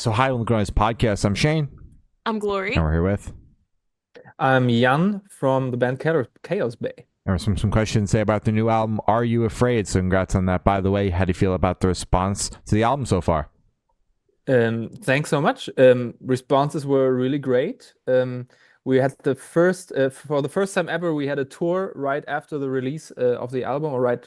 So, hi, on the Grown Podcast. I'm Shane, I'm Glory. and we're here with. I'm Jan from the band Chaosbay. There were some questions to say about the new album, Are You Afraid? So, congrats on that. By the way, how do you feel about the response to the album so far? Thanks so much. Responses were really great. We had for the first time ever, we had a tour right after the release of the album, or right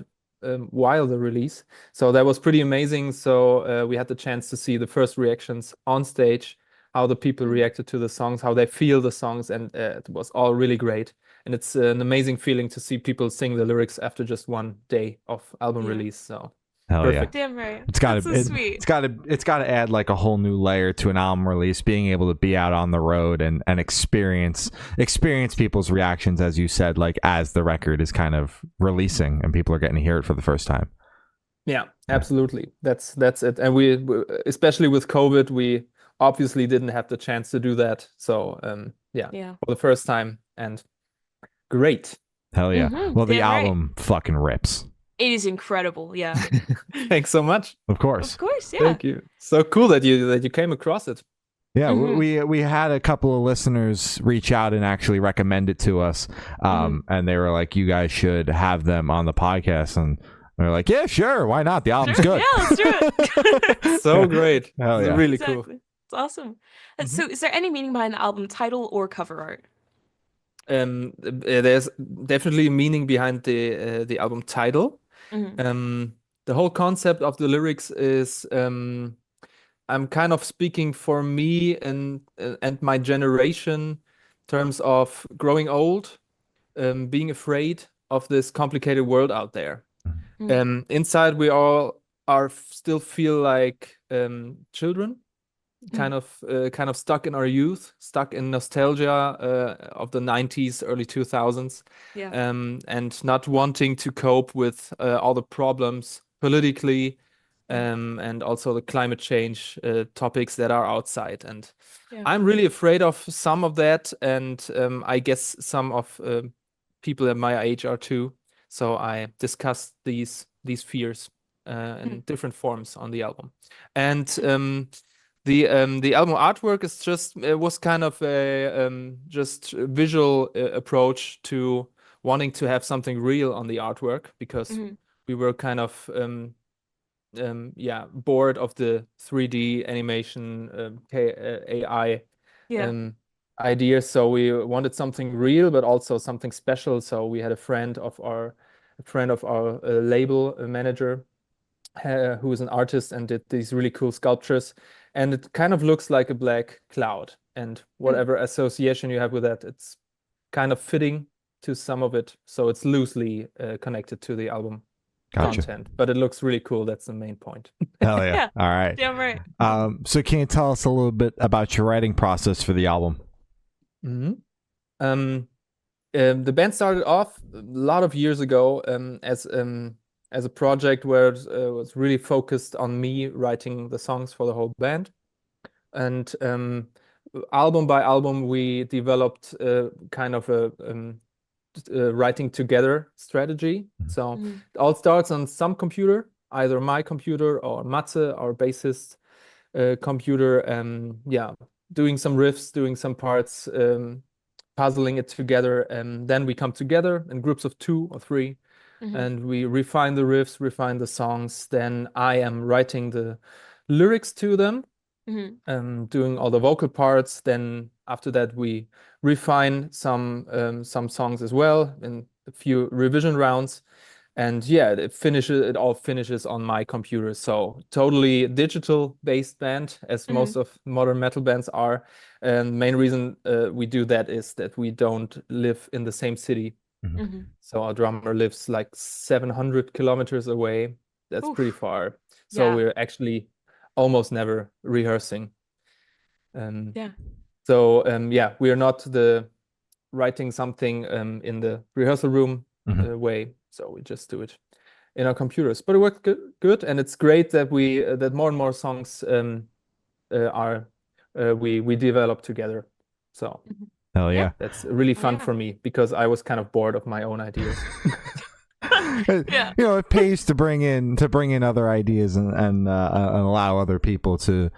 while the release. So that was pretty amazing. So we had the chance to see the first reactions on stage, how the people reacted to the songs, how they feel the songs, and it was all really great. And it's an amazing feeling to see people sing the lyrics after just one day of album release. So Hell perfect. Damn right. It's got That's to so sweet. it's got to add like a whole new layer to an album release, being able to be out on the road and experience people's reactions, as you said, like as the record is kind of releasing and people are getting to hear it for the first time. Yeah, absolutely. That's it. And we, especially with COVID, we obviously didn't have the chance to do that. So yeah, for the first time, and great. Hell yeah. Well, the Damn right. album fucking rips. It is incredible. Yeah. Thanks so much. Of course. Of course. Yeah. Thank you. So cool that you came across it. Yeah, we had a couple of listeners reach out and actually recommend it to us, and they were like, "You guys should have them on the podcast." And we were like, "Yeah, sure, why not? The album's good." Yeah, let's do it. So great. Hell yeah. Really Exactly. cool. It's awesome. So, is there any meaning behind the album title or cover art? There's definitely meaning behind the album title. The whole concept of the lyrics is I'm kind of speaking for me and my generation in terms of growing old, being afraid of this complicated world out there. Inside, we all still feel like children, kind of stuck in our youth, stuck in nostalgia of the 90s, early 2000s, and not wanting to cope with all the problems politically, and also the climate change topics that are outside. And I'm really afraid of some of that, and I guess some of people at my age are too. So I discussed these fears in different forms on the album. And the album artwork is was kind of a just visual approach to wanting to have something real on the artwork, because we were kind of bored of the 3D animation AI ideas. So we wanted something real, but also something special. So we had a friend of our label manager who is an artist and did these really cool sculptures, and it kind of looks like a black cloud, and whatever association you have with that, it's kind of fitting to some of it, so it's loosely connected to the album content, but it looks really cool. That's the main point. Hell yeah. All right. Damn right. So can you tell us a little bit about your writing process for the album? The band started off a lot of years ago as a project where it was really focused on me writing the songs for the whole band. And album by album, we developed kind of a writing together strategy. So it all starts on some computer, either my computer or Matze, our bassist, computer. Doing some riffs, doing some parts, puzzling it together, and then we come together in groups of 2 or 3. And we refine the riffs, refine the songs. Then I am writing the lyrics to them, doing all the vocal parts. Then after that, we refine some songs as well in a few revision rounds. And yeah, it all finishes on my computer. So totally digital based band, as most of modern metal bands are. And main reason we do that is that we don't live in the same city. So our drummer lives like 700 kilometers away. That's pretty far. So we're actually almost never rehearsing. So we are not writing something in the rehearsal room way. So we just do it in our computers. But it worked good, and it's great that that more and more songs we develop together. So. Hell yeah. That's really fun for me, because I was kind of bored of my own ideas. Yeah. You know, it pays to bring in other ideas and allow other people to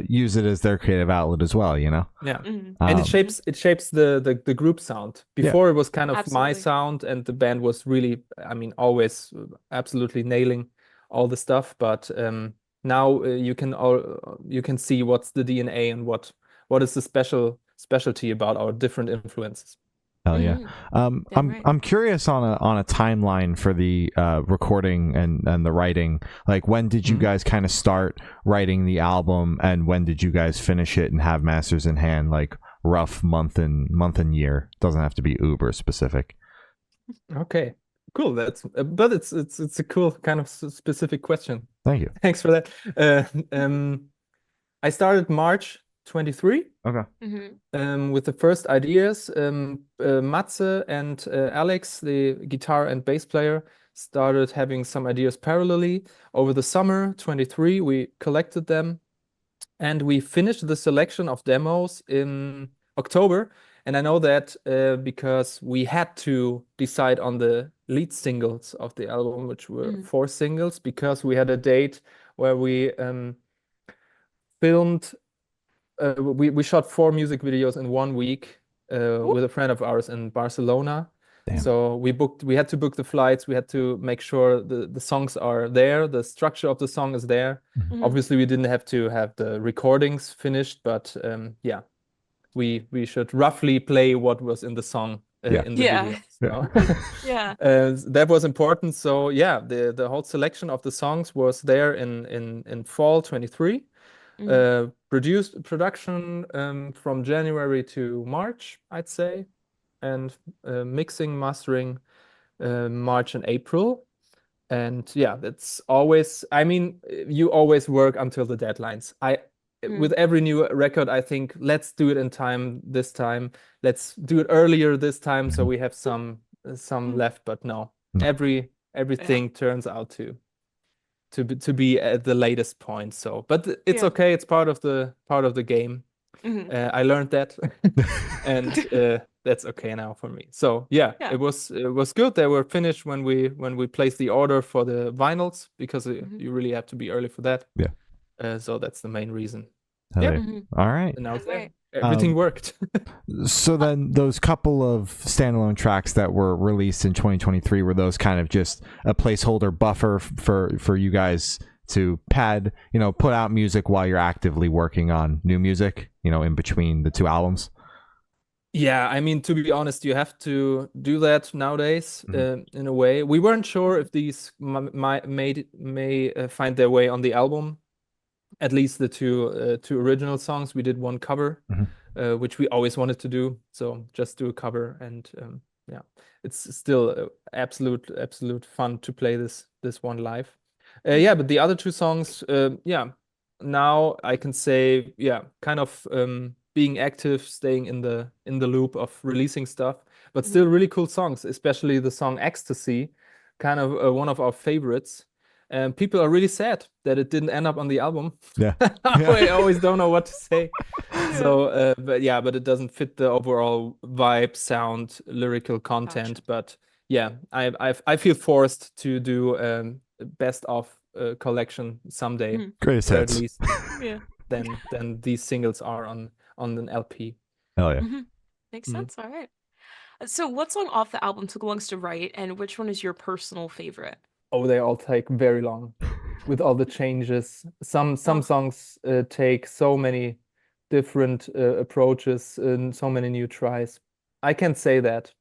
use it as their creative outlet as well. You know. Yeah. Mhm. And it Um, shapes the group sound. Yeah. Before it was kind of my Absolutely. sound, and the band was really, I mean, always absolutely nailing all the stuff. But now you can see what's the DNA and what is the specialty about our different influences. Hell yeah. Damn right. I'm curious on a timeline for the recording and the writing. Like, when did you Mhm. guys kind of start writing the album, and when did you guys finish it and have masters in hand? Like, rough month and year. Doesn't have to be uber specific. Okay, cool. That's but it's a cool kind of specific question. Thank you. Thanks for that. I started March 23. Okay. Mhm. With the first ideas. Matze and Alex, the guitar and bass player, started having some ideas parallelly. Over the summer 23, we collected them and we finished the selection of demos in October. And I know that because we had to decide on the lead singles of the album, which were 4 singles, because we had a date where we filmed we shot 4 music videos in 1 week with a friend of ours in Barcelona. Damn. So we had to book the flights, we had to make sure the songs are there, the structure of the song is there. Mhm. Obviously, we didn't have to have the recordings finished, but yeah, we should roughly play what was in the song Yeah. in the Yeah. video. Yeah. So Yeah. that was important. So yeah, the whole selection of the songs was there in fall 23. Production from January to March, I'd say, and mixing, mastering March and April. And yeah, that's always, I mean, you always work until the deadlines. With every new record, I think, let's do it in time this time. Let's do it earlier this time so we have some left. But no, No. everything turns out to be at the latest point. So, but it's Yeah. okay. It's part of the game. Mhm. I learned that, and that's okay now for me. So yeah, Yeah. it was good. They were finished when we placed the order for the vinyls, because you really have to be early for that. Yeah. So that's the main reason. Hell Yeah. yeah. Mhm. All right. And now it's Right. there. Everything worked. So then those couple of standalone tracks that were released in 2023, were those kind of just a placeholder buffer for you guys to put out music while you're actively working on new music, in between the 2 albums? Yeah, I mean, to be honest, you have to do that nowadays in a way. We weren't sure if these may find their way on the album. At least the two original songs. We did 1 cover, which we always wanted to do. So just do a cover, and yeah, it's still absolute fun to play this one live. Yeah, but the other 2 songs, yeah, now I can say, yeah, kind of being active, staying in the loop of releasing stuff, but still really cool songs, especially the song Ecstasy, kind of one of our favorites. And people are really sad that it didn't end up on the album. Yeah. I always don't know what to say. So, but it doesn't fit the overall vibe, sound, lyrical content. Gotcha. But yeah, I feel forced to do best of collection someday. Greatest Where at hits. least Yeah. then these singles are on an LP. Hell yeah. Makes sense. All right. So, what song off the album took longest to write, and which one is your personal favorite? Oh, they all take very long with all the changes. Some songs take so many different approaches and so many new tries. I can say that.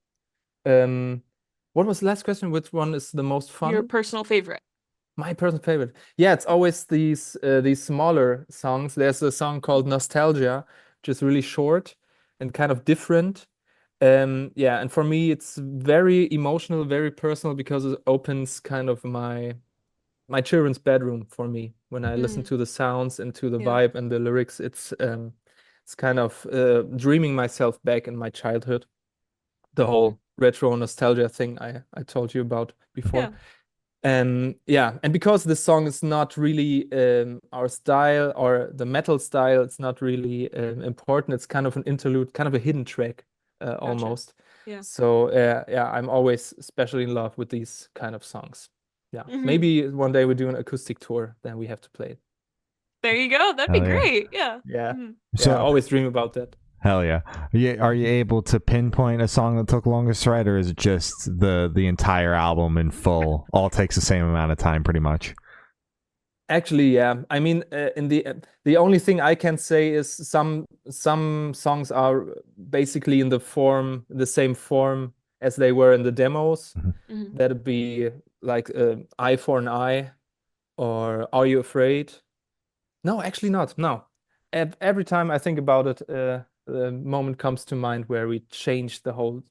What was the last question? Which one is the most fun? Your personal favorite. My personal favorite. Yeah, it's always these smaller songs. There's a song called Nostalgia, which is really short and kind of different. Yeah, and for me, it's very emotional, very personal, because it opens kind of my children's bedroom for me. When I listen to the sounds and to the Yeah. vibe and the lyrics, it's kind of dreaming myself back in my childhood. The whole retro nostalgia thing I told you about before. Yeah, and because this song is not really our style or the metal style, it's not really important. It's kind of an interlude, kind of a hidden track almost. Yeah. So yeah, I'm always especially in love with these kind of songs. Yeah, Mhm. maybe one day we do an acoustic tour, then we have to play it. There you go. That'd be Hell yeah. great. Yeah. Yeah, Mhm. yeah, I So always dream about that. hell yeah. Are you able to pinpoint a song that took longest to write, or is it just the entire album in full all takes the same amount of time pretty much? Actually, yeah. I mean, in the only thing I can say is some songs are basically in the same form as they were in the demos. Mhm. That'd be like Eye for an Eye or Are You Afraid? No, actually not. No. Every time I think about it, the moment comes to mind where we changed the whole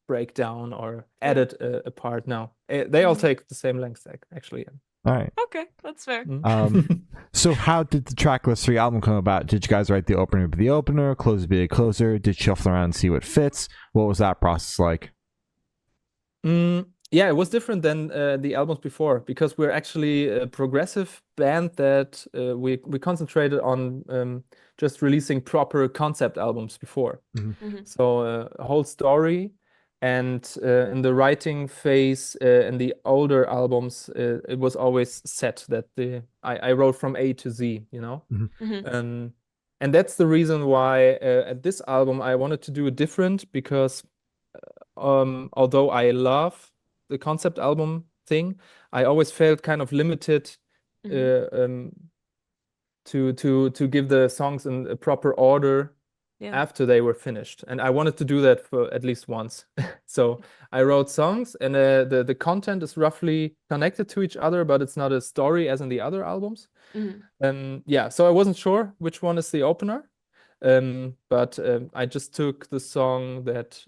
breakdown or Yeah. added a part. No, they all Mhm. take the same length, actually. All right. Okay, that's fair. Mm. So how did the tracklist for your album come about? Did you guys write the opener be the opener, closer be a closer? Did you shuffle around and see what fits? What was that process like? Yeah, it was different than the albums before because we're actually a progressive band that we concentrated on just releasing proper concept albums before. Mhm. So a whole story, and in the writing phase in the older albums, it was always set that I wrote from A to Z, you know. Mhm. And that's the reason why at this album I wanted to do it different because although I love the concept album thing, I always felt kind of limited Mhm. to give the songs in a proper order Yeah. after they were finished, and I wanted to do that for at least once. So I wrote songs, and the content is roughly connected to each other, but it's not a story as in the other albums. Mhm. Yeah, so I wasn't sure which one is the opener, but I just took the song that,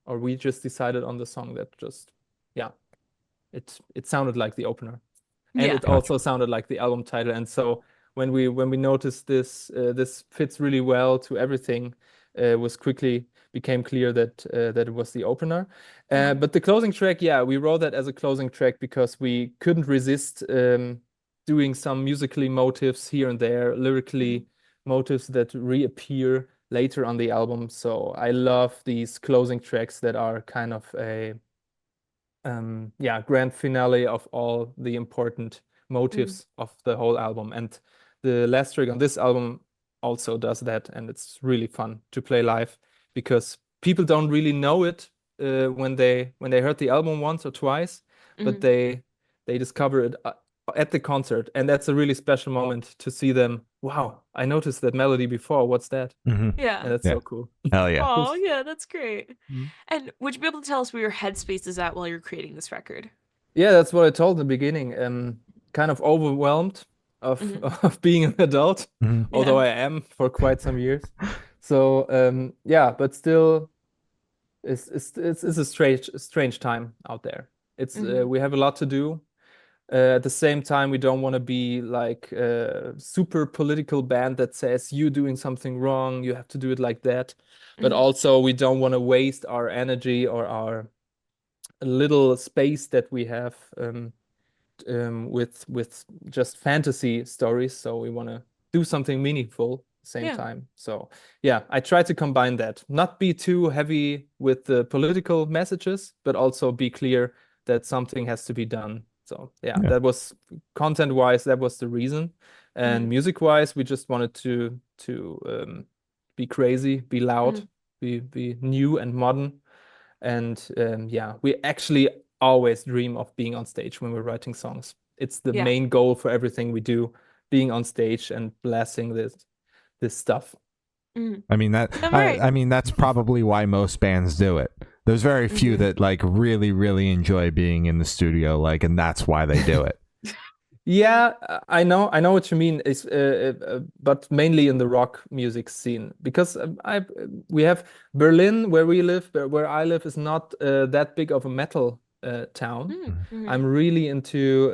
or we just decided on the song that just, yeah, it sounded like the opener, and Yeah. it also sounded like the album title. And so when we noticed this fits really well to everything, was quickly became clear that it was the opener. Mhm. But the closing track, yeah, we wrote that as a closing track because we couldn't resist doing some musically motives here and there, lyrically motives that reappear later on the album. So I love these closing tracks that are kind of a yeah, grand finale of all the important motives of the whole album. And the last track on this album also does that, and it's really fun to play live because people don't really know it when they heard the album once or twice, but Mhm. they discover it at the concert, and that's a really special moment to see them. Wow, I noticed that melody before. What's that? Mm-hmm. Yeah. And that's Yeah. so cool. Hell yeah. Oh, yeah, that's great. Mhm. And would you be able to tell us where your headspace is at while you're creating this record? Yeah, that's what I told in the beginning. Kind of overwhelmed of Mhm. of being an adult, Mhm. although Yeah. I am for quite some years. So yeah, but still, it's a strange time out there. It's Mhm. we have a lot to do. At the same time, we don't want to be like a super political band that says you doing something wrong, you have to do it like that. But Mhm. also, we don't want to waste our energy or our little space that we have with just fantasy stories. So we want to do something meaningful at the same Yeah. time. So yeah, I try to combine that, not be too heavy with the political messages, but also be clear that something has to be done. So yeah, Yeah. that was content-wise, that was the reason. And Mhm. music-wise, we just wanted to be crazy, be loud, Mhm. be new and modern. And yeah, we actually always dream of being on stage when we're writing songs. It's the Yeah. main goal for everything we do, being on stage and blasting this stuff. Mhm. I mean that I'm right. I mean that's probably why most bands do it. There's very few Mhm. that like really enjoy being in the studio, like, and that's why they do it. Yeah, I know what you mean. Is but mainly in the rock music scene because we have Berlin where we live, where I live is not that big of a metal town. Mhm. I'm really into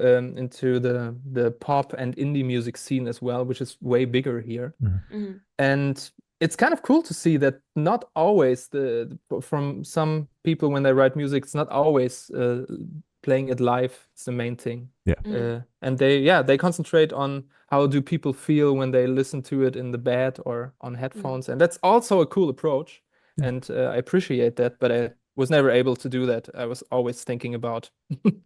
the pop and indie music scene as well, which is way bigger here. Mhm. And it's kind of cool to see that not always from some people when they write music, it's not always playing it live. It's the main thing. Yeah. Mhm. And they concentrate on how do people feel when they listen to it in the bed or on Mhm. headphones, and that's also a cool approach. and I appreciate that, but I was never able to do that. I was always thinking about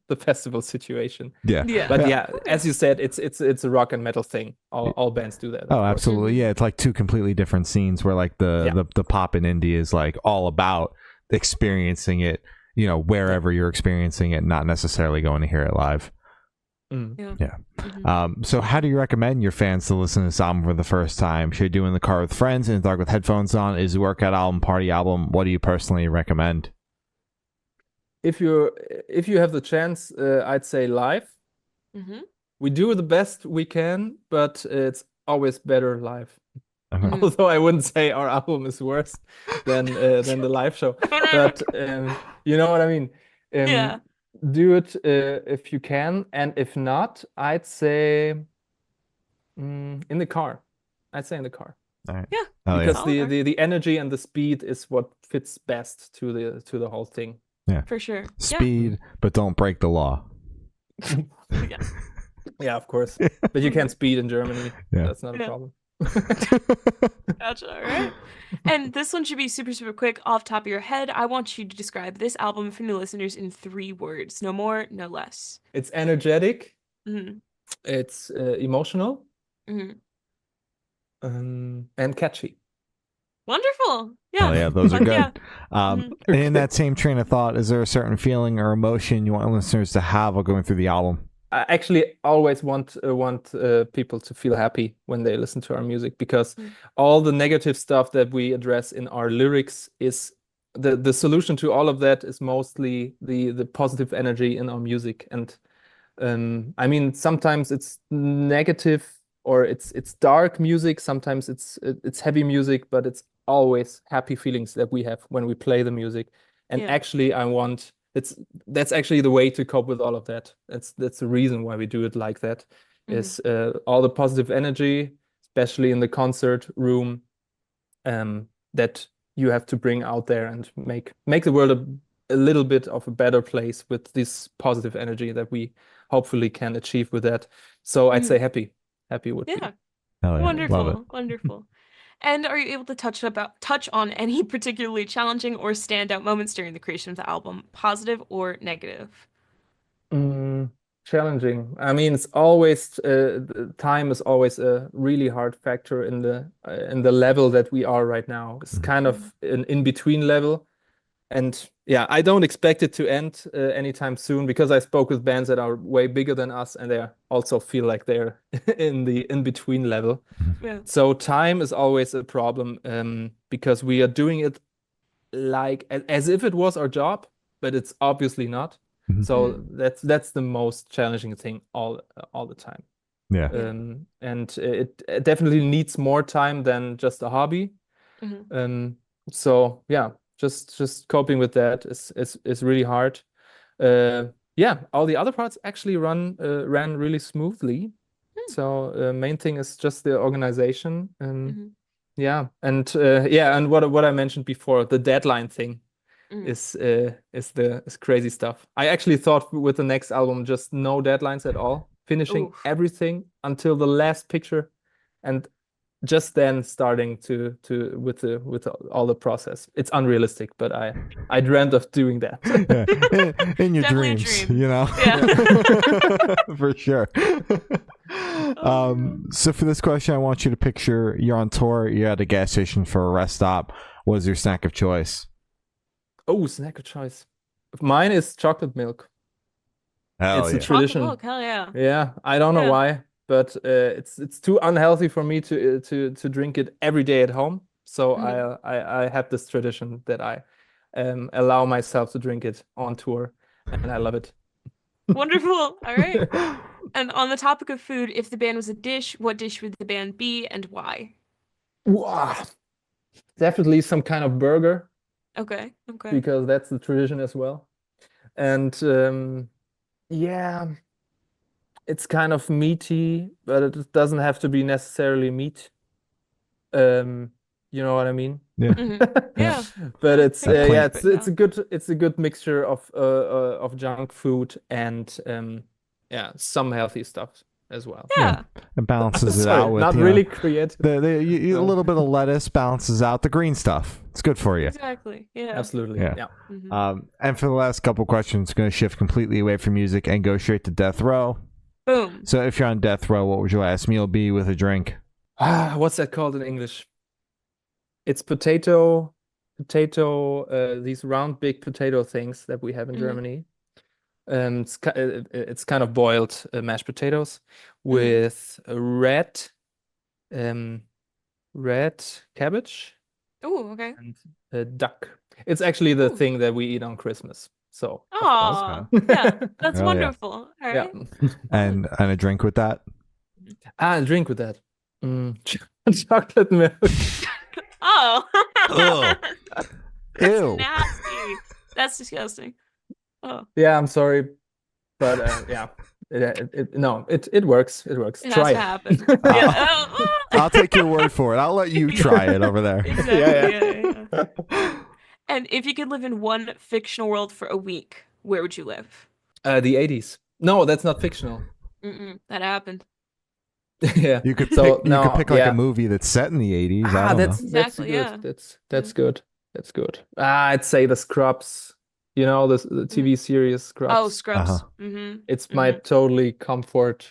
the festival situation. Yeah. Yeah. But Yeah. yeah, as you said, it's a rock and metal thing. All bands do that, of Oh, course. absolutely. Yeah, it's like two completely different scenes where like the pop and indie is like all about experiencing it, wherever you're experiencing it, not necessarily going to hear it live. Mm. Yeah. Yeah. So how do you recommend your fans to listen to this album for the first time? Should they do it in the car with friends, in the dark with headphones on? Is it a workout album, party album? What do you personally recommend? If you have the chance, I'd say live. Mm-hmm. We do the best we can, but it's always better live. Okay. Although I wouldn't say our album is worse than the live show, but you know what I mean. Yeah. Do it if you can, and if not, I'd say in the car. I'd say in the car. All right. Yeah. Oh, yeah. Because Solid. the energy and the speed is what fits best to the whole thing. Yeah. For sure. Speed, but don't break the law. Yeah. Yeah, of course. But you can't speed in Germany. Yeah. That's not a Yeah. problem. Gotcha. All right. And this one should be super, super quick. Off top of your head, I want you to describe this album for new listeners in 3 words. No more, no less. It's energetic. Mm-hmm. It's emotional. Mm-hmm. And catchy. Wonderful. Yeah. Oh, yeah, those are Fuck good. yeah. And in that same train of thought, is there a certain feeling or emotion you want listeners to have while going through the album? I actually always want people to feel happy when they listen to our music, because all the negative stuff that we address in our lyrics is the solution to all of that is mostly the positive energy in our music. And I mean, sometimes it's negative or it's dark music, sometimes it's heavy music, but it's always happy feelings that we have when we play the music. And Yeah. actually that's actually the way to cope with all of that. That's the reason why we do it like that. Is all the positive energy, especially in the concert room, that you have to bring out there and make the world a little bit of a better place with this positive energy that we hopefully can achieve with that. So I'd say happy would be. Yeah. Oh, yeah. Love it. Wonderful. Wonderful. And are you able to touch on any particularly challenging or standout moments during the creation of the album, positive or negative? Challenging. I mean, it's always time is always a really hard factor in the level that we are right now. It's kind of an in-between level. And yeah, I don't expect it to end anytime soon, because I spoke with bands that are way bigger than us and they also feel like they're in the in-between level. Yeah. So time is always a problem, because we are doing it like as if it was our job, but it's obviously not. So that's the most challenging thing all the time. Yeah. And it definitely needs more time than just a hobby. So yeah, just coping with that is really hard. Yeah, all the other parts actually ran really smoothly. So main thing is just the organization. Yeah, and what I mentioned before, the deadline thing is crazy stuff. I actually thought with the next album just no deadlines at all, finishing everything until the last picture, and just then starting to with all the process. It's unrealistic, but I dreamt of doing that. Yeah. In your Definitely a dreams, dream. Yeah. For sure. So for this question, I want you to picture you're on tour, you're at a gas station for a rest stop. What is your snack of choice? Oh, snack of choice. Mine is chocolate milk. Hell It's yeah. a tradition. Chocolate milk, hell yeah. Yeah, I don't know Yeah. why, but it's too unhealthy for me to drink it every day at home. So I have this tradition that I allow myself to drink it on tour, and I love it. Wonderful. All right. And on the topic of food, if the band was a dish, what dish would the band be and why? Wow. Definitely some kind of burger, Okay. because that's the tradition as well. And yeah, it's kind of meaty, but it doesn't have to be necessarily meat. You know what I mean? Yeah. Yeah. But it's Yeah, yeah, perfect, it's a good mixture of junk food and yeah, some healthy stuff as well. Yeah. It balances it Sorry, out with not really creative. a little bit of lettuce balances out the green stuff. It's good for you. Exactly. Yeah. Absolutely. Yeah. Yeah. Mhm. And for the last couple questions, going to shift completely away from music and go straight to death row. Boom. So if you're on death row, what would your last meal be with a drink? What's that called in English? It's these round big potato things that we have in Mhm. Germany. It's kind of boiled mashed potatoes with red cabbage Oh, okay. and duck. It's actually the thing that we eat on Christmas. So, of course. Oh, yeah. That's Oh, yeah. wonderful. All Yeah. right. And a drink with that? A drink with that. Chocolate milk. Oh. Ugh. That's Ew. nasty. That's disgusting. Oh. Yeah, I'm sorry, but yeah, it works. It works. It has Try to it. happen. I'll- Yeah. Oh. I'll take your word for it. I'll let you try it over there. Exactly. Yeah. Yeah. And if you could live in one fictional world for a week, where would you live? The 80s. No, that's not fictional. That happened. Yeah. You could So, pick, no, like yeah. a movie that's set in the 80s. I don't That's know. Exactly, good. yeah. That's good. That's good. I'd say the Scrubs. You know, the TV series Scrubs. Oh, Scrubs. Uh-huh. Mm-hmm. It's my totally comfort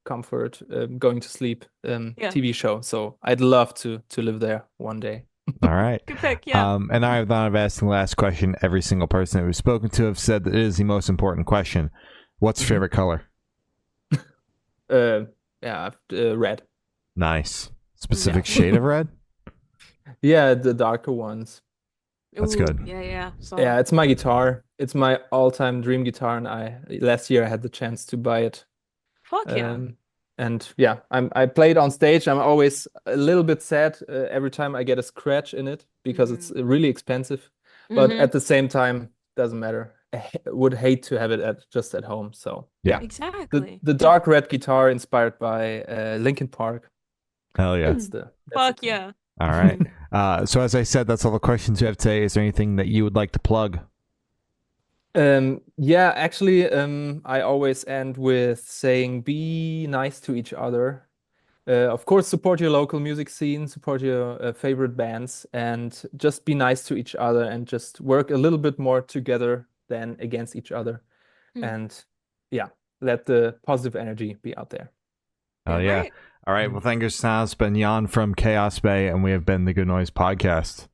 going to sleep Yeah. TV show. So I'd love to live there one day. All right. Good pick, yeah. And I've thought of asking the last question. Every single person that we've spoken to have said that it is the most important question. What's your favorite color? Red. Nice. Specific shade of red? Yeah, the darker ones. That's Ooh, good. Yeah. Solid. Yeah, it's my guitar. It's my all-time dream guitar, and last year I had the chance to buy it. Fuck yeah. And yeah, I play it on stage. I'm always a little bit sad every time I get a scratch in it because it's really expensive. But at the same time, doesn't matter. Would hate to have it just at home. So yeah, Exactly. the dark red guitar inspired by Linkin Park. Hell yeah. That's the Fuck thing. yeah. All right. So as I said, that's all the questions we have today. Is there anything that you would like to plug? Yeah, actually, I always end with saying be nice to each other. Of course, support your local music scene, support your favorite bands, and just be nice to each other and just work a little bit more together than against each other. And yeah, let the positive energy be out there. Oh yeah. Right. All right. Well, thank you, Snas. Been Jan from Chaosbay, and we have been the Good Noise Podcast.